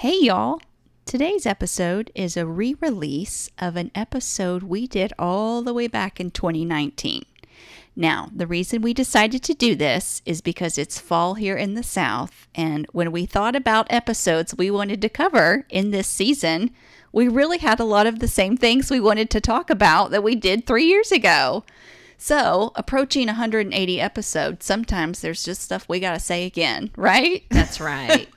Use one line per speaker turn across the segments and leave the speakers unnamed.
Hey y'all! Today's episode is a re-release of an episode we did all the way back in 2019. Now, the reason we decided to do this is because it's fall here in the South, and when we thought about episodes we wanted to cover in this season, we really had a lot of the same things we wanted to talk about that we did 3 years ago. So, approaching 180 episodes, sometimes there's just stuff we gotta say again, right?
That's right.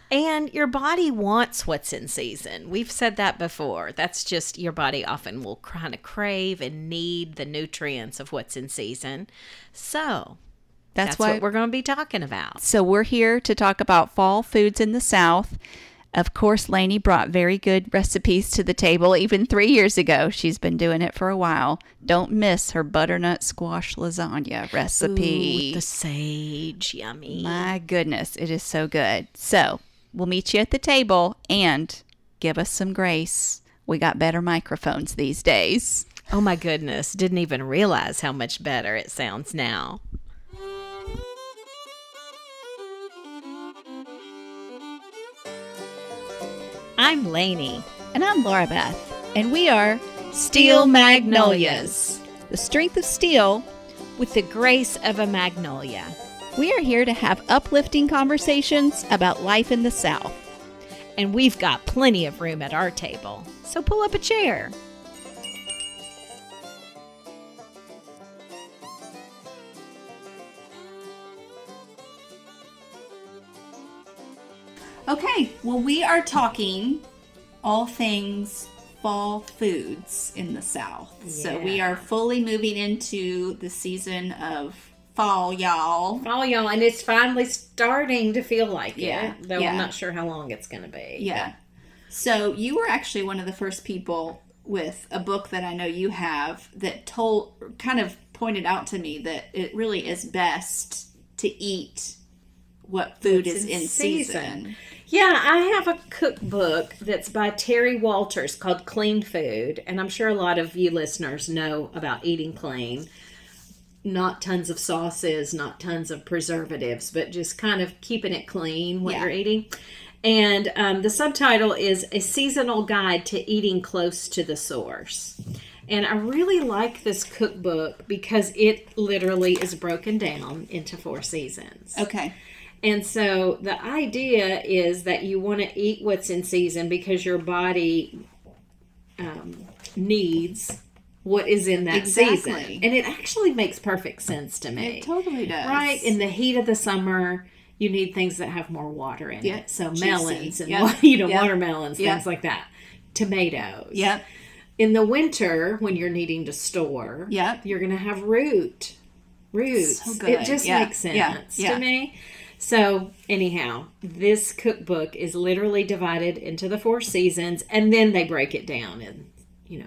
And your body wants what's in season. We've said that before. That's just your body often will kind of crave and need the nutrients of what's in season. So that's what we're going to be talking about.
So we're here to talk about fall foods in the South. Of course, Lainey brought very good recipes to the table even 3 years ago. She's been doing it for a while. Don't miss her butternut squash lasagna recipe.
Ooh, with the sage, yummy.
My goodness, it is so good. So we'll meet you at the table and give us some grace. We got better microphones these days.
Oh my goodness, didn't even realize how much better it sounds now. I'm Lainey.
And I'm Laura Beth. And we are Steel Magnolias. The strength of steel
with the grace of a magnolia.
We are here to have uplifting conversations about life in the South.
And we've got plenty of room at our table, so pull up a chair.
Okay, well, we are talking all things fall foods in the South. Yeah. So we are fully moving into the season of fall, y'all.
Fall, y'all, and it's finally starting to feel like it, though
yeah.
I'm not sure how long it's going to be.
Yeah. So you were actually one of the first people with a book that I know you have that kind of pointed out to me that it really is best to eat what food is in season.
Yeah, I have a cookbook that's by Terry Walters called Clean Food, and I'm sure a lot of you listeners know about eating clean. Not tons of sauces, not tons of preservatives, but just kind of keeping it clean what you're eating. And the subtitle is A Seasonal Guide to Eating Close to the Source. And I really like this cookbook because it literally is broken down into 4 seasons.
Okay.
And so the idea is that you want to eat what's in season because your body needs what is in that season. And it actually makes perfect sense to me.
It totally does.
Right? In the heat of the summer, you need things that have more water in it. So juicy. Melons and watermelons, things like that. Tomatoes.
Yep.
In the winter, when you're needing to store, you're going to have roots.
So good.
It just makes sense to me. So, anyhow, this cookbook is literally divided into the 4 seasons, and then they break it down in,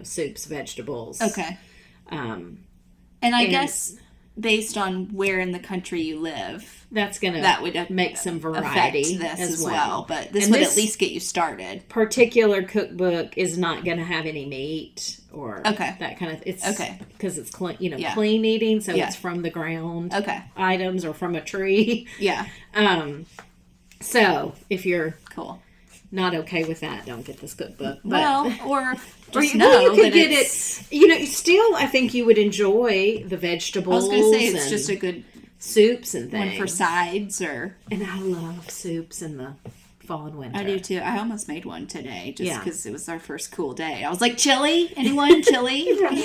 soups, vegetables.
Okay. And I guess based on where in the country you live, that would make some variety as well. But this would at least get you started.
Particular cookbook is not going to have any meat or that kind of. It's because it's clean, clean eating, so it's from the ground. Items or from a tree.
Yeah.
So if you're not okay with that, don't get this cookbook.
Or
you could get it. Still, I think you would enjoy the vegetables.
I was going to say it's just a good
soups and things.
One for sides and
I love soups in the fall and winter.
I do too. I almost made one today just because it was our first cool day. I was like, chili? Anyone? Chili?
Right?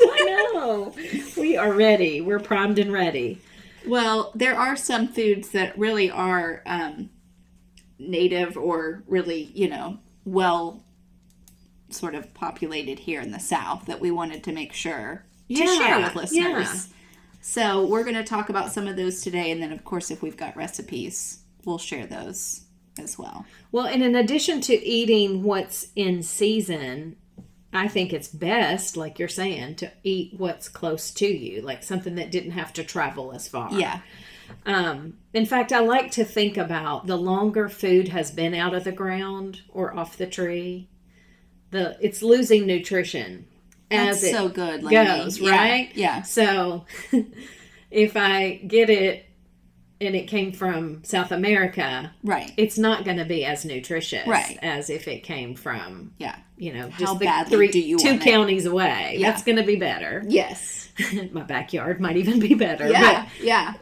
I know. We are ready. We're primed and ready.
Well, there are some foods that really are native or really, well sort of populated here in the South that we wanted to make sure to share with listeners. Yeah. So we're going to talk about some of those today, and then of course if we've got recipes, we'll share those as well.
Well, and in addition to eating what's in season, I think it's best, like you're saying, to eat what's close to you, like something that didn't have to travel as far.
Yeah.
In fact, I like to think about the longer food has been out of the ground or off the tree, it's losing nutrition as it
so good,
goes, right?
Yeah.
So if I get it and it came from South America,
Right.
it's not going to be as nutritious
Right.
as if it came from,
Yeah.
just
How
the
badly do you
two
want it?
counties away.
Yeah.
That's going to be better.
Yes.
My backyard might even be better.
Yeah. Yeah.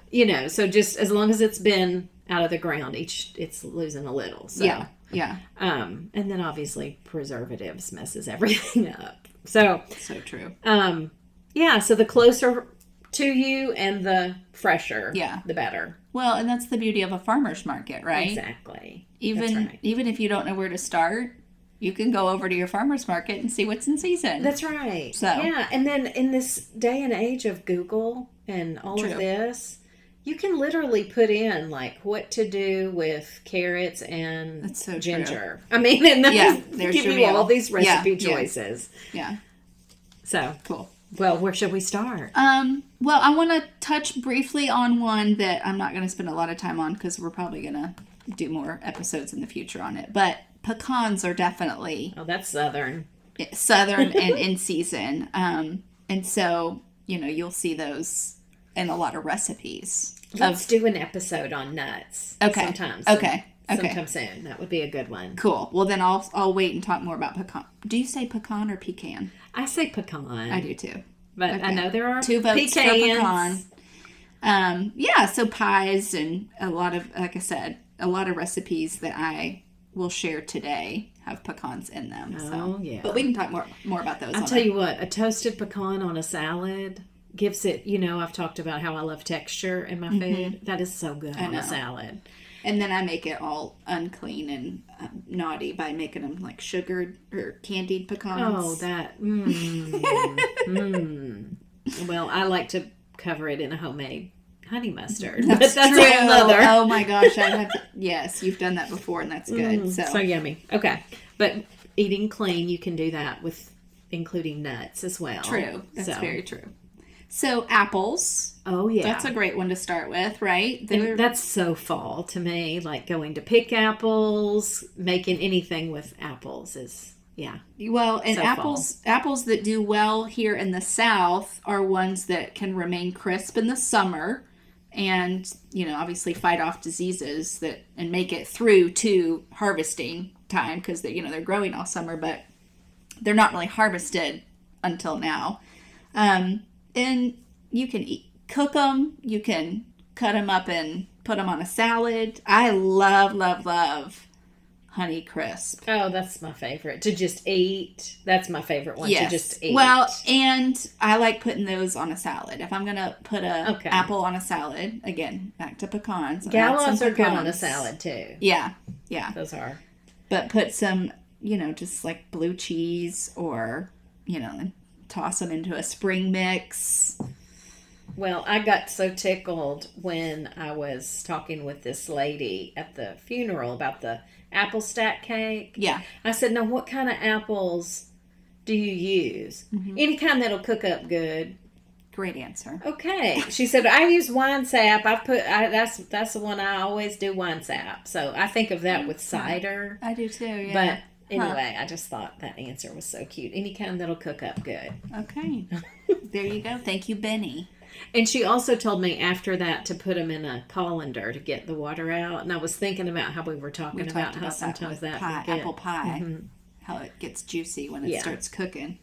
But, so just as long as it's been out of the ground, it's losing a little. So,
Yeah. Yeah.
and then obviously preservatives messes everything up. So
true.
so the closer to you and the fresher,
Yeah.
the better.
Well, and that's the beauty of a farmer's market, right?
Exactly.
Even
That's right.
even if you don't know where to start, you can go over to your farmer's market and see what's in season.
That's right.
So.
Yeah, and then in this day and age of Google and all
True.
of this, you can literally put in like what to do with carrots and
That's so
ginger. I mean, and then
there's
give
your
you all
meal.
these recipe
Yeah.
choices.
Yeah.
So,
Cool.
well, where should we start?
Well, I want to touch briefly on one that I'm not going to spend a lot of time on because we're probably going to do more episodes in the future on it. But pecans are definitely
Oh, that's Southern.
southern and in season. And so, you'll see those in a lot of recipes.
Let's do an episode on nuts.
Okay.
Sometimes.
Okay.
Sometime soon. That would be a good one.
Cool. Well, then I'll wait and talk more about pecan. Do you say pecan or pecan?
I say pecan.
I do too.
But I
Okay.
know there are
2 votes
pecans.
for pecan. So pies and a lot of, like I said, a lot of recipes that I will share today have pecans in them.
Oh, yeah.
But we can talk more about those.
I'll tell you what, a toasted pecan on a salad gives it, I've talked about how I love texture in my food. That is so good on
know.
a salad.
And then I make it all unclean and naughty by making them like sugared or candied pecans.
Oh, that. Well, I like to cover it in a homemade honey mustard.
That's
but
true.
a whole nother.
Oh my gosh, yes, you've done that before, and that's good.
So yummy. Okay. But eating clean, you can do that with including nuts as well.
True. That's
So.
very true. So apples.
Oh, yeah.
That's a great one to start with, right?
And that's so fall to me. Like going to pick apples, making anything with apples is, yeah.
Well, and
So
apples that do well here in the South are ones that can remain crisp in the summer and, obviously fight off diseases and make it through to harvesting time because they're growing all summer, but they're not really harvested until now. And you can cook them. You can cut them up and put them on a salad. I love, love, love Honey Crisp.
Oh, that's my favorite. To just eat. That's my favorite one.
Yes.
To just eat.
Well, and I like putting those on a salad. If I'm going to put a
Okay.
apple on a salad, again, back to pecans.
Gallows are good on a
pecans.
salad too.
Yeah.
Those are.
But put some, just like blue cheese or, and toss them into a spring mix.
Well, I got so tickled when I was talking with this lady at the funeral about the apple stack cake.
Yeah.
I said, now what kind of apples do you use? Any kind that'll cook up good.
Great answer.
Okay. She said, I use wine sap. That's the one I always do, wine sap. So I think of that with cider.
I do too, yeah.
But anyway, I just thought that answer was so cute. Any kind that'll cook up good.
Okay. There you go. Thank you, Benny.
And she also told me after that to put them in a colander to get the water out. And I was thinking about how we were talking about how sometimes that
pie,
would get...
apple pie, how it gets juicy when it
Yeah.
starts cooking.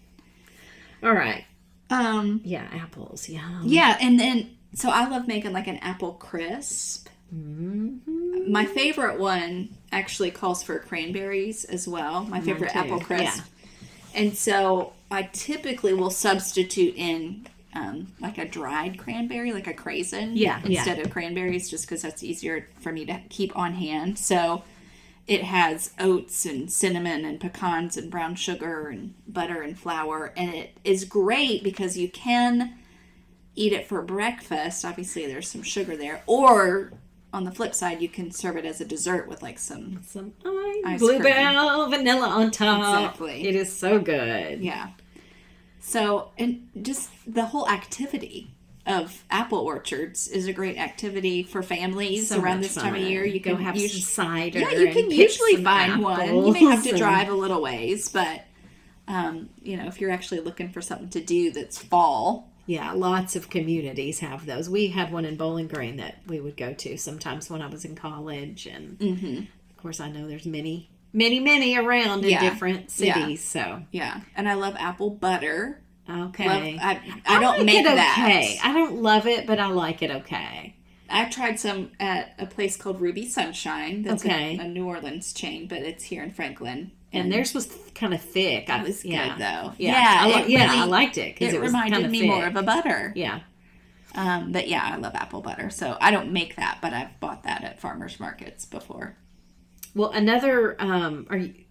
All right. Yeah, apples. Yum.
Yeah, and then so I love making like an apple crisp. My favorite one actually calls for cranberries as well. My favorite
too.
apple crisp.
Yeah.
And so I typically will substitute in like a dried cranberry, like a craisin, instead of cranberries, just because that's easier for me to keep on hand. So it has oats and cinnamon and pecans and brown sugar and butter and flour, and it is great because you can eat it for breakfast. Obviously, there's some sugar there, or on the flip side, you can serve it as a dessert with like some ice
bluebell vanilla on top.
Exactly.
It is so good.
Yeah. So, and just the whole activity of apple orchards is a great activity for families
So
around
much
this time of
fun.
year. You
Go
can
have
usually,
some cider.
yeah, you
and
can
pick
usually
some
find one. You may have to
apples
drive a little ways, but if you're actually looking for something to do that's fall,
Yeah, lots of communities have those. We had one in Bowling Green that we would go to sometimes when I was in college. And of course, I know there's many around in different cities. So
yeah. And I love apple butter.
Okay.
I don't
like
make
it
that.
Okay. I don't love it, but I like it okay.
I tried some at a place called Ruby Sunshine. That's
Okay.
a New Orleans chain, but it's here in Franklin.
And theirs was kind of thick.
It was good, though.
Yeah,
Yeah,
I liked it because
it
it was
reminded
kind of
me
thick.
more of a butter.
Yeah.
But yeah, I love apple butter. So I don't make that, but I've bought that at farmers markets before.
Well, another
I'm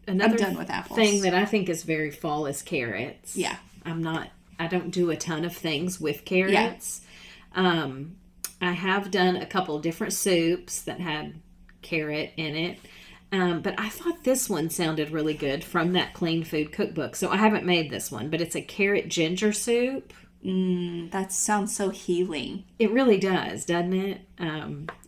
done with apples.
thing that I think is very fall is carrots.
Yeah.
I don't do a ton of things with carrots. Yeah. I have done a couple of different soups that had carrot in it. But I thought this one sounded really good from that Clean Food Cookbook. So I haven't made this one, but it's a carrot ginger soup.
That sounds so healing.
It really does, doesn't it?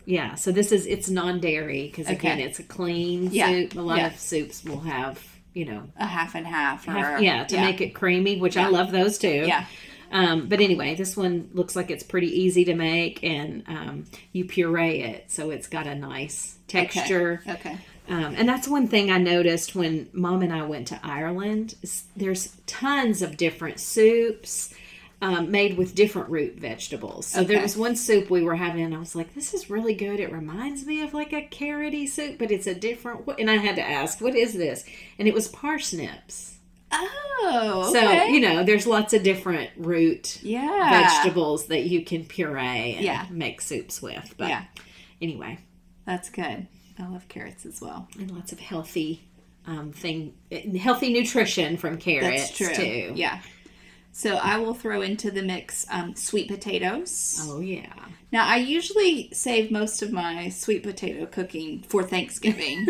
Yeah. So it's non-dairy because again, it's a clean soup. A lot of soups will have,
a half and half.
To make it creamy, which I love those too.
Yeah.
But anyway, this one looks like it's pretty easy to make, and you puree it, so it's got a nice texture.
Okay.
And that's one thing I noticed when Mom and I went to Ireland. There's tons of different soups made with different root vegetables. So there was one soup we were having, and I was like, this is really good. It reminds me of like a carroty soup, but it's a different. And I had to ask, what is this? And it was parsnips.
Oh, okay.
So, there's lots of different root vegetables that you can puree and make soups with. But anyway.
That's good. I love carrots as well.
And lots of healthy healthy nutrition from carrots.
That's true.
Too.
Yeah. So I will throw into the mix sweet potatoes.
Oh, yeah.
Now, I usually save most of my sweet potato cooking for Thanksgiving.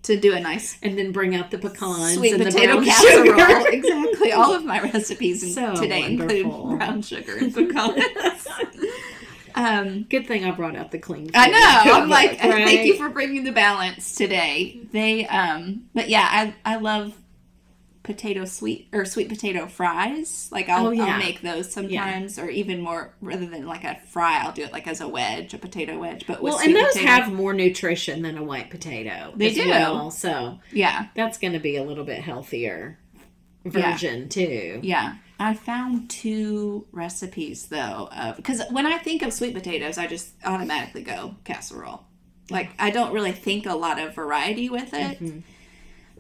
To do a nice...
And then bring out the pecans
sweet
and
potato
the brown
casserole.
sugar.
Exactly. All of my recipes today
wonderful.
include brown sugar and pecans.
Good thing I brought out the clean food.
I know. I'm like,
right?
thank you for bringing the balance today. But yeah, I love sweet potato fries. Like I'll make those sometimes, or even more, rather than like a fry, I'll do it like as a potato wedge. But with
and those have more nutrition than a white potato.
They do.
Well, so
yeah,
that's going to be a little bit healthier version too.
Yeah. I found 2 recipes though, because when I think of sweet potatoes, I just automatically go casserole. Like I don't really think a lot of variety with it. Mm-hmm.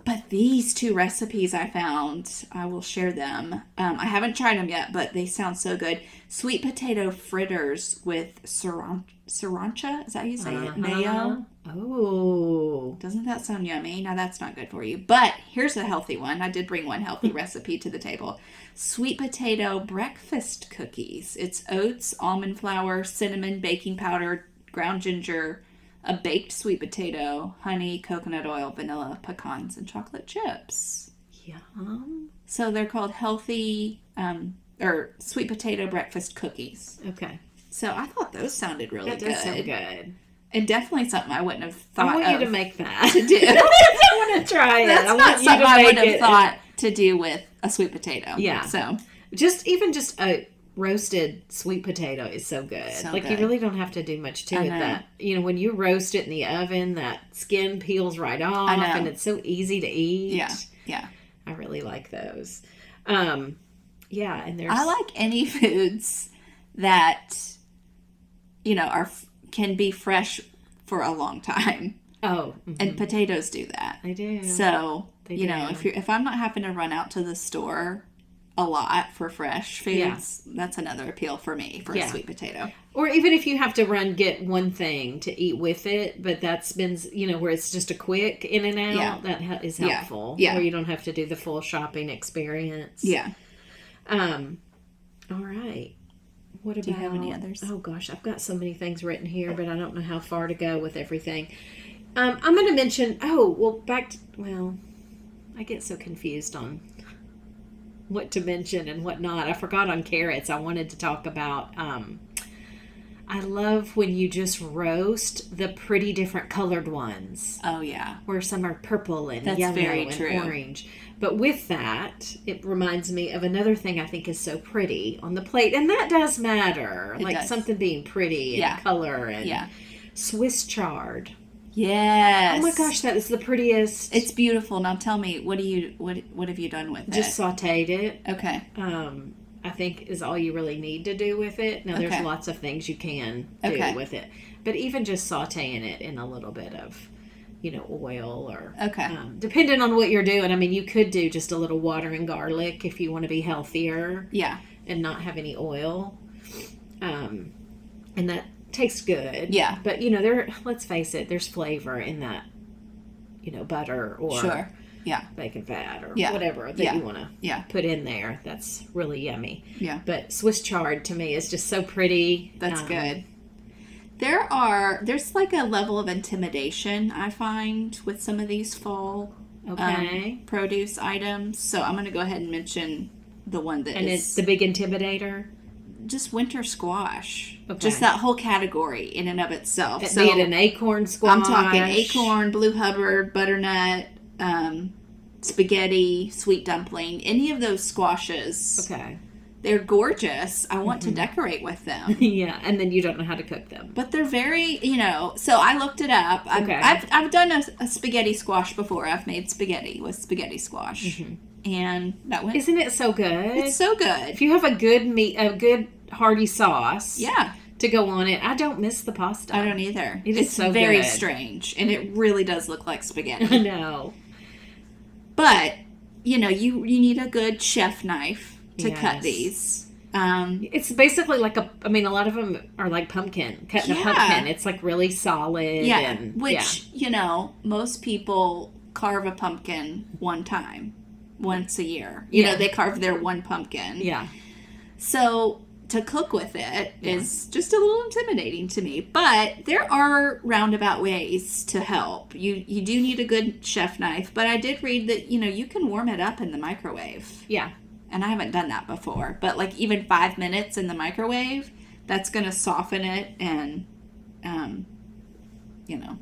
But these 2 recipes I found, I will share them. I haven't tried them yet, but they sound so good. Sweet potato fritters with sriracha. Is that how you say it? Mayo.
Oh.
Doesn't that sound yummy? Now, that's not good for you. But here's a healthy one. I did bring one healthy recipe to the table. Sweet potato breakfast cookies. It's oats, almond flour, cinnamon, baking powder, ground ginger, a baked sweet potato, honey, coconut oil, vanilla, pecans, and chocolate chips.
Yum.
So they're called healthy or sweet potato breakfast cookies.
Okay.
So I thought those sounded really good. That
does sound good.
And definitely something I wouldn't have thought
I want you to make that.
To do.
I want to try it.
That's not something I would have thought to do with a sweet potato.
Yeah.
So
just a roasted sweet potato is so good.
So
good. You really don't have to do much to it. That when you roast it in the oven, that skin peels right off, and it's so easy to eat.
Yeah.
I really like those. And
I like any foods that can be fresh for a long time.
Oh,
and potatoes do that.
They do.
So if I'm not having to run out to the store a lot for fresh foods, that's another appeal for me for a sweet potato.
Or even if you have to get one thing to eat with it, but that's been, where it's just a quick in and out, that is helpful.
Yeah.
Where you don't have to do the full shopping experience.
Yeah.
All right. What about,
do you have any others?
Oh gosh, I've got so many things written here, but I don't know how far to go with everything. I'm going to mention, I get so confused on what to mention and what not. I forgot on carrots. I wanted to talk about I love when you just roast the pretty different colored ones.
Oh, yeah.
Where some are purple and
That's
yellow
very
and
true.
orange. But with that, it reminds me of another thing I think is so pretty on the plate. And that does matter.
It
like
does.
Something being pretty and color and Swiss chard.
Yes.
Oh my gosh, that is the prettiest.
It's beautiful. Now tell me, what have you done with it?
Just sauteed it.
Okay.
I think is all you really need to do with it. Now there's lots of things you can do with it. But even just sauteing it in a little bit of, oil or depending on what you're doing. I mean, you could do just a little water and garlic if you want to be healthier.
Yeah.
And not have any oil. And that tastes good.
Yeah.
But let's face it, there's flavor in that, butter or bacon fat or whatever that you want to put in there. That's really yummy.
Yeah.
But Swiss chard to me is just so pretty.
That's good. There's like a level of intimidation I find with some of these fall produce items. So I'm going to go ahead and mention the one that
and it's the big intimidator.
Just winter squash. Okay. Just that whole category in and of itself.
So be it an acorn squash.
I'm talking acorn, blue Hubbard, butternut, spaghetti, sweet dumpling, any of those squashes.
Okay.
They're gorgeous. I want to decorate with them.
Yeah, and then you don't know how to cook them.
But they're very, so I looked it up. I've done a spaghetti squash before. I've made spaghetti with spaghetti squash. And that went...
Isn't it so good?
It's so good.
If you have a good hearty sauce to go on it, I don't miss the pasta.
I don't either.
It's so
very
good.
Strange, and it really does look like spaghetti.
I know.
But, you need a good chef knife to cut these.
It's basically like a lot of them are like cutting a pumpkin. It's like really solid.
Yeah, which, most people carve a pumpkin once a year. They carve their one pumpkin.
Yeah.
So to cook with it is just a little intimidating to me. But there are roundabout ways to help. You do need a good chef knife. But I did read that, you can warm it up in the microwave.
Yeah.
And I haven't done that before. But like even 5 minutes in the microwave, that's going to soften it and,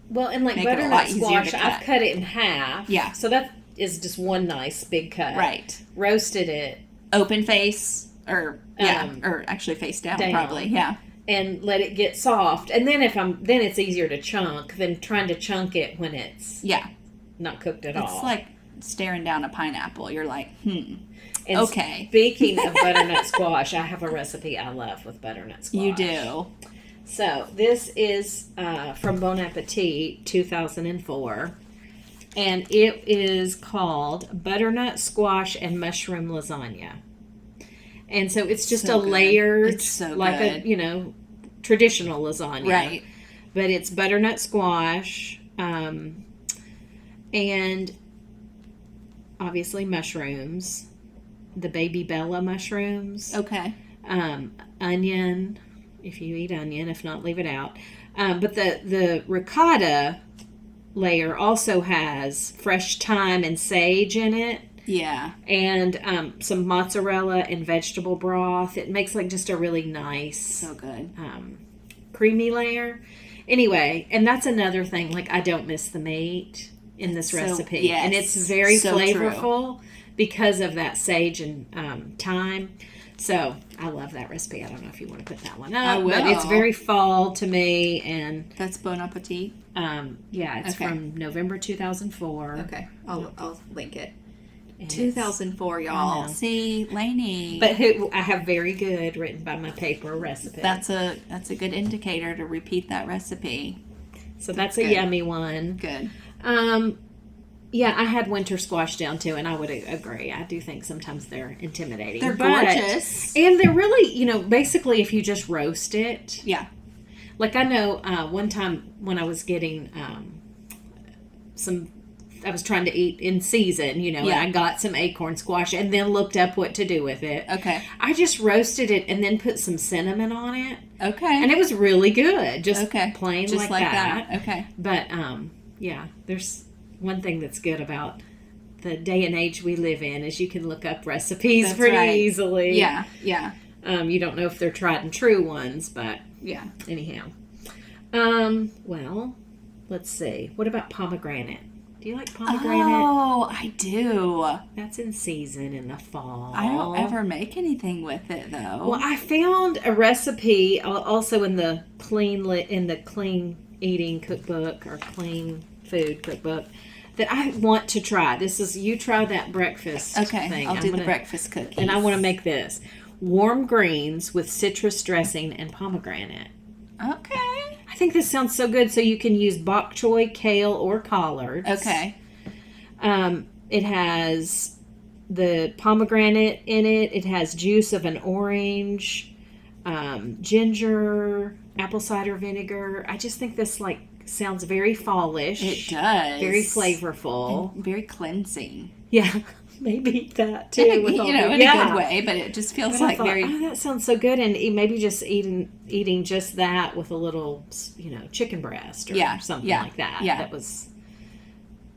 Well, and like butternut squash, I've cut it in half.
Yeah.
So that is just one nice big cut.
Right.
Roasted it.
Open face or actually face down. Probably. Yeah.
And let it get soft. And then then it's easier to chunk than trying to chunk it when it's not cooked at all.
It's like staring down a pineapple. You're like,
And
okay.
Speaking of butternut squash, I have a recipe I love with butternut squash.
You do.
So this is from Bon Appetit 2004. And it is called Butternut Squash and Mushroom Lasagna. And so it's just a layered, like a, traditional lasagna.
Right.
But it's butternut squash, and obviously mushrooms, the baby Bella mushrooms.
Okay.
Onion, if you eat onion. If not, leave it out. But the ricotta layer also has fresh thyme and sage in it.
Yeah.
And some mozzarella and vegetable broth. It makes like just a really nice,
so good,
creamy layer. Anyway, and that's another thing. Like, I don't miss the meat in this recipe.
Yes,
and it's very
true.
flavorful because of that sage and thyme. So I love that recipe. I don't know if you want to put that one up.
I will.
But it's very fall to me. And
that's Bon Appetit.
It's from November 2004.
Okay, I'll link it. 2004, y'all. See, Lainey.
But I have very good written by my paper recipe.
That's a good indicator to repeat that recipe.
So that's a yummy one.
Good.
Yeah, I had winter squash down too, and I would agree. I do think sometimes they're intimidating.
They're gorgeous.
And they're really, basically if you just roast it.
Yeah.
Like I know one time when I was getting I was trying to eat in season, and I got some acorn squash and then looked up what to do with it.
Okay.
I just roasted it and then put some cinnamon on it.
Okay.
And it was really good. Just plain
just like that. Okay.
But, there's one thing that's good about the day and age we live in is you can look up recipes pretty easily.
Yeah, yeah.
You don't know if they're tried and true ones, but
Yeah.
Anyhow. Well, let's see. What about pomegranate? Do you like pomegranate?
Oh, I do.
That's in season in the fall.
I don't ever make anything with it though.
Well, I found a recipe also in the clean eating cookbook or clean food cookbook that I want to try. This is, you try that breakfast thing.
I'll do the breakfast cookies.
And I want to make this. Warm greens with citrus dressing and pomegranate.
Okay.
I think this sounds so good. So you can use bok choy, kale, or collards.
Okay.
It has the pomegranate in it. It has juice of an orange, ginger, apple cider vinegar. I just think this sounds very fallish.
It does.
Very flavorful.
And very cleansing.
Yeah, maybe that too.
In a good way, but it just feels like very.
Oh, that sounds so good, and maybe just eating just that with a little, chicken breast or something like that.
Yeah.
That was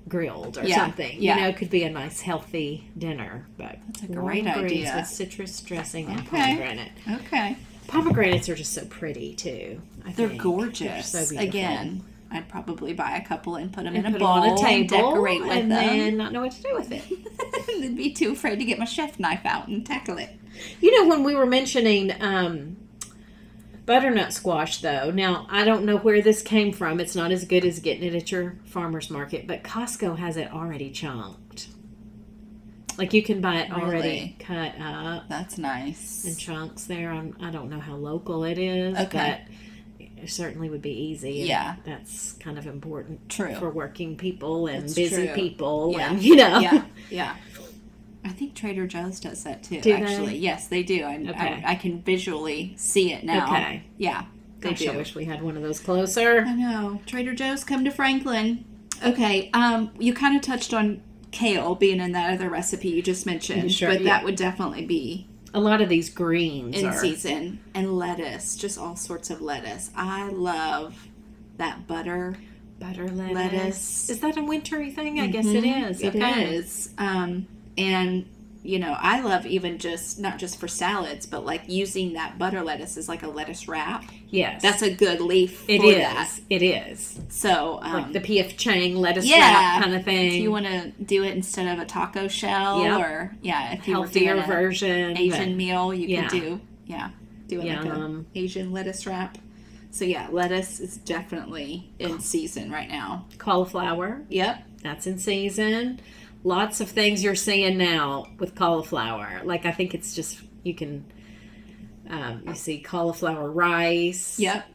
grilled or
Yeah.
something.
Yeah.
Could be a nice healthy dinner. But
that's a great idea.
With citrus dressing and pomegranate.
Okay.
Pomegranates are just so pretty too.
They're gorgeous.
They're so beautiful.
Again, I'd probably buy a couple and put them in a
put
bowl
on a table
and decorate with
and
them.
then not know what to do with it.
I'd be too afraid to get my chef knife out and tackle it.
When we were mentioning butternut squash, though, now I don't know where this came from. It's not as good as getting it at your farmer's market, but Costco has it already chunked. Like you can buy it already cut up.
That's nice.
In chunks there. I don't know how local it is, but it certainly would be easy.
Yeah.
That's kind of important
True.
For working people and
That's
busy
true.
people.
Yeah.
And,
Yeah. I think Trader Joe's does that too,
Do
actually.
they?
Yes, they do. I can visually see it now.
Okay.
Yeah, they
Gosh,
do.
I wish we had one of those closer.
I know. Trader Joe's, come to Franklin. Okay, you kind of touched on kale being in that other recipe you just mentioned,
Sure,
but
yeah.
that would definitely be
A lot of these greens
in
are
season. And lettuce, just all sorts of lettuce. I love that butter lettuce.
Is that a wintry thing? I guess it is.
It is. And I love even not just for salads, but like using that butter lettuce as like a lettuce wrap.
Yes.
That's a good leaf
It
for
is.
that.
It is.
So,
Like the P.F. Chang lettuce wrap kind of thing.
if you want to do it instead of a taco shell or, if you were
healthier
doing a
version.
Asian meal, you
Yeah.
could do it like
Yum.
a Asian lettuce wrap. So lettuce is definitely in season right now.
Cauliflower.
Yep.
That's in season. Lots of things you're seeing now with cauliflower. Like I think it's just you can you see cauliflower rice.
Yep.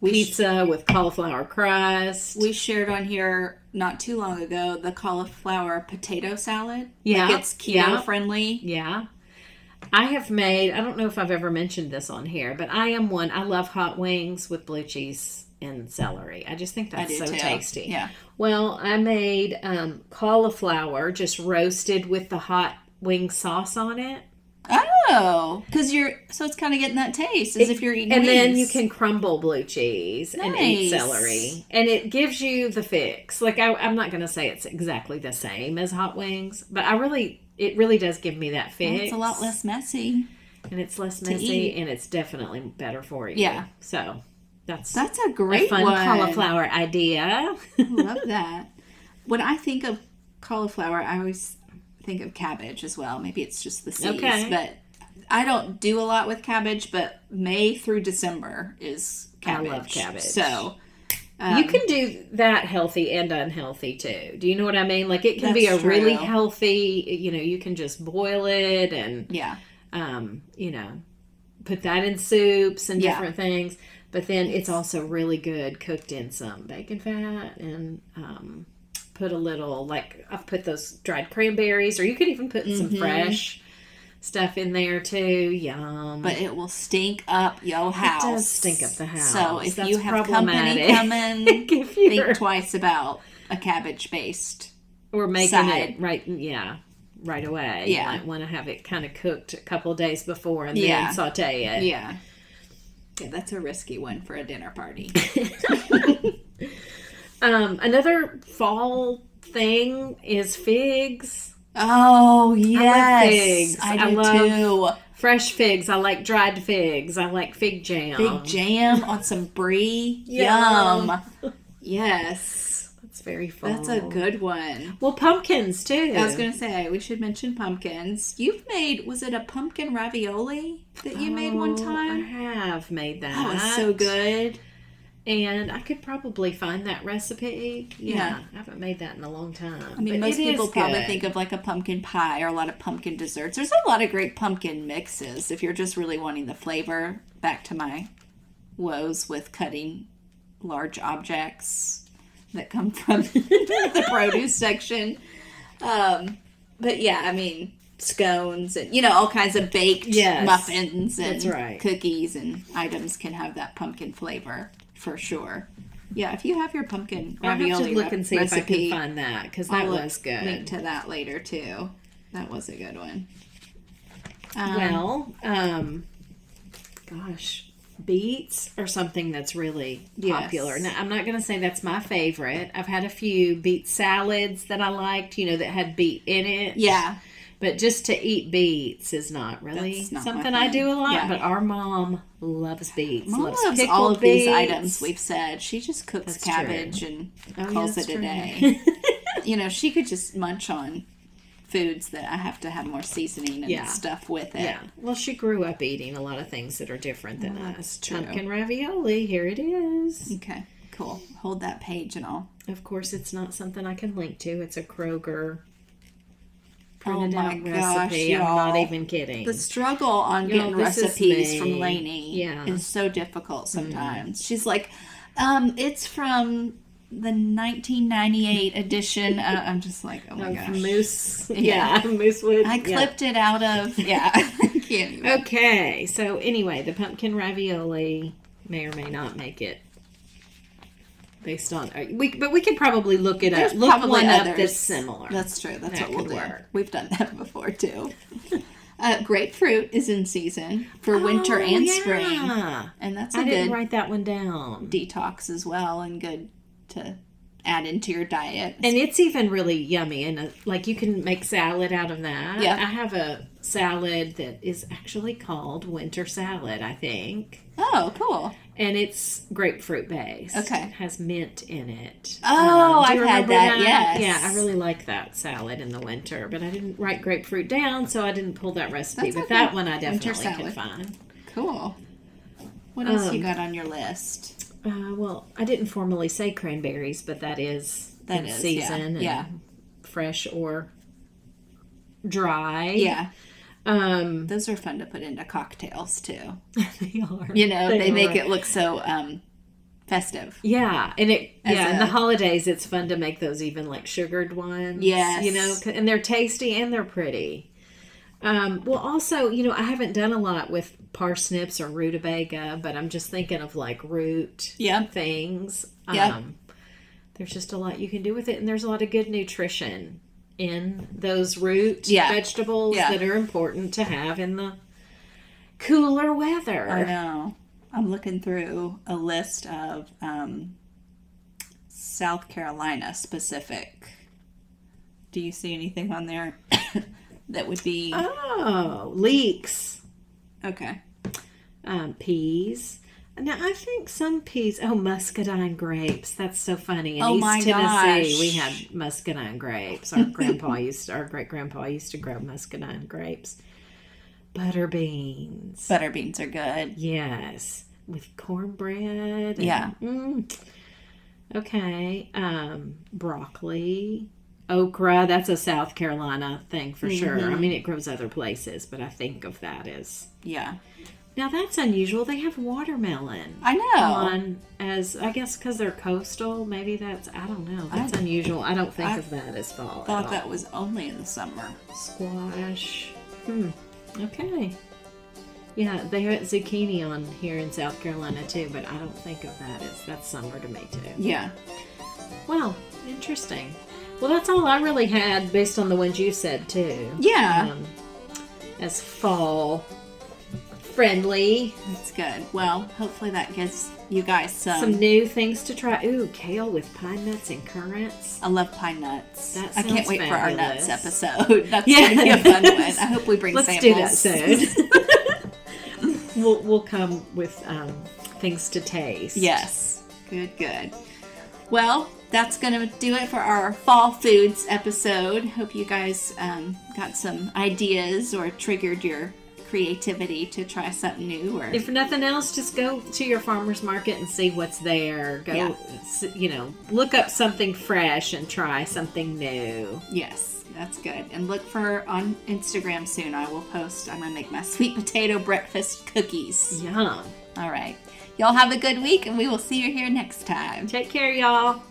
Pizza with cauliflower crust.
We shared on here not too long ago the cauliflower potato salad.
Yeah.
Like it's keto friendly.
Yeah. I have made, I don't know if I've ever mentioned this on here, but I love hot wings with blue cheese and celery. I just think that's so tasty.
Yeah.
Well, I made cauliflower just roasted with the hot wing sauce on it.
Oh, because so it's kind of getting that taste as if you're eating
and
wings.
then you can crumble blue cheese and eat
Nice.
celery. And it gives you the fix. Like, I'm not going to say it's exactly the same as hot wings, but it really does give me that fix.
Well, it's a lot less messy.
And it's less
to
messy,
eat.
and it's definitely better for you.
Yeah.
So, that's
a great
fun
one.
cauliflower idea.
Love that. When I think of cauliflower, I always think of cabbage as well. Maybe it's just the seeds, but I don't do a lot with cabbage, but May through December is cabbage.
I love cabbage.
So
you can do that healthy and unhealthy too. Do you know what I mean? Like it can be a really healthy, you can just boil it and put that in soups and different things. But then it's also really good cooked in some bacon fat and put a little, like I've put those dried cranberries, or you could even put some fresh stuff in there too. Yum.
But it will stink up your house.
It does stink up the house.
So if
That's
you have company coming, think twice about a cabbage-based
or making
side.
it right away.
Yeah.
You might want to have it kind of cooked a couple of days before and then saute it.
Yeah, that's a risky one for a dinner party.
Another fall thing is figs.
Oh, yes.
I love figs.
I do too.
Fresh figs. I like dried figs. I like fig jam.
Fig jam on some brie.
Yum.
Yum. Yes.
That's very fun.
That's a good one.
Well, pumpkins too.
I was going to say, we should mention pumpkins. You've made, was it a pumpkin ravioli that you made one
I
time?
have made that.
That was so good.
And I could probably find that recipe.
Yeah.
I haven't made that in a long time.
I mean,
But
most
it is
people probably
good.
think of like a pumpkin pie or a lot of pumpkin desserts. There's a lot of great pumpkin mixes if you're just really wanting the flavor. Back to my woes with cutting large objects that come from the produce section. But yeah, I mean, scones and, all kinds of baked
Yes,
muffins and
that's right.
cookies and items can have that pumpkin flavor for sure. Yeah, if you have your pumpkin
I'll
ravioli
have to look and see if I
recipe,
can find that because that
I'll
was good.
link to that later too. That was a good one.
Gosh, beets are something that's really
Yes.
popular. Now, I'm not going to say that's my favorite. I've had a few beet salads that I liked, that had beet in it.
Yeah,
But just to eat beets is not really
That's not my
something I
thing.
do a lot.
Yeah.
But our mom loves beets.
Mom loves
pickled
all of these
beets.
items we've said. She just cooks
That's
cabbage and
Oh, yeah,
calls
that's
it a
true.
day. She could just munch on foods that I have to have more seasoning and
Yeah.
stuff with it.
Yeah. Well, she grew up eating a lot of things that are different than
Well,
us.
that's true.
Pumpkin ravioli, here it is.
Okay, cool. Hold that page and all.
Of course, it's not something I can link to. It's a Kroger
Oh
printed
my
out
gosh,
recipe. I'm not
y'all.
even kidding.
The struggle on
Y'all,
getting
this is
recipes
me.
from Lainey
Yeah.
is so difficult sometimes. She's like, it's from the 1998 edition. I'm just like, oh my
Of
gosh.
moose.
Yeah.
Moosewood.
I clipped it out of, I can't even.
Okay, so anyway, the pumpkin ravioli may or may not make it. Based on, but we could probably look it up.
There's
Look
probably
one up
others.
that's similar.
That's true. That's
That
what we'll
could
do.
work.
We've done that before too. Grapefruit is in season for winter
Oh,
and
yeah.
spring, and that's a
I didn't
good
write that one down.
detox as well, and good to add into your diet.
And it's even really yummy, and like you can make salad out of that.
Yeah.
I have a salad that is actually called winter salad, I think,
Oh, cool.
and it's grapefruit based.
Okay.
It has mint in it.
Oh,
do you
I've had
remember
that, yes.
Yeah, I really like that salad in the winter, but I didn't write grapefruit down, so I didn't pull that recipe.
That's
But
okay.
that one I
Winter
definitely
salad.
could find.
Cool. What else you got on your list?
Well, I didn't formally say cranberries, but that is
That
in
is,
season. and
yeah.
fresh or dry.
Yeah,
Um,
those are fun to put into cocktails too.
they are.
They make
are.
it look so festive.
Yeah, and
As
in
a-
the holidays, it's fun to make those even like sugared ones.
Yes.
And they're tasty and they're pretty. Well, also, I haven't done a lot with parsnips or rutabaga, but I'm just thinking of like root
Yeah.
things.
Yeah.
There's just a lot you can do with it, and there's a lot of good nutrition in those root
Yeah.
vegetables
Yeah.
that are important to have in the cooler weather.
I know. I'm looking through a list of South Carolina specific. Do you see anything on there that would be
Oh, leeks.
okay?
Peas. Now, I think some peas. Oh, muscadine grapes. That's so funny. In
Oh,
East
my
Tennessee,
gosh.
we had muscadine grapes. Our our great grandpa used to grow muscadine grapes. Butter beans.
Butter beans are good.
Yes, with cornbread.
Yeah.
Okay. Broccoli. Okra. That's a South Carolina thing for sure. I mean, it grows other places, but I think of that as.
Yeah,
Now that's unusual. They have watermelon
I know.
on as I guess because they're coastal. Maybe that's I don't know. That's unusual. I don't think of that as fall. at
Thought
all.
that was only in the summer.
Squash. Okay. Yeah, they have zucchini on here in South Carolina too, but I don't think of that as that's summer to me too.
Yeah.
Well, interesting. Well, that's all I really had based on the ones you said too.
Yeah.
As fall friendly.
That's good. Well, hopefully that gives you guys
Some new things to try. Ooh, kale with pine nuts and currants.
I love pine nuts.
That
I can't
sounds
wait for our nuts
fabulous.
episode. That's
Yeah.
going to be a fun one. I hope we bring
Let's
samples.
do that soon. We'll come with things to taste.
Yes. Good. Well, that's going to do it for our fall foods episode. Hope you guys got some ideas or triggered your creativity to try something new. Or
if nothing else, just go to your farmer's market and see what's there. Go, look up something fresh and try something new.
Yes, that's good. And look for on Instagram soon. I'm going to make my sweet potato breakfast cookies.
Yum.
All right. Y'all have a good week, and we will see you here next time.
Take care, y'all.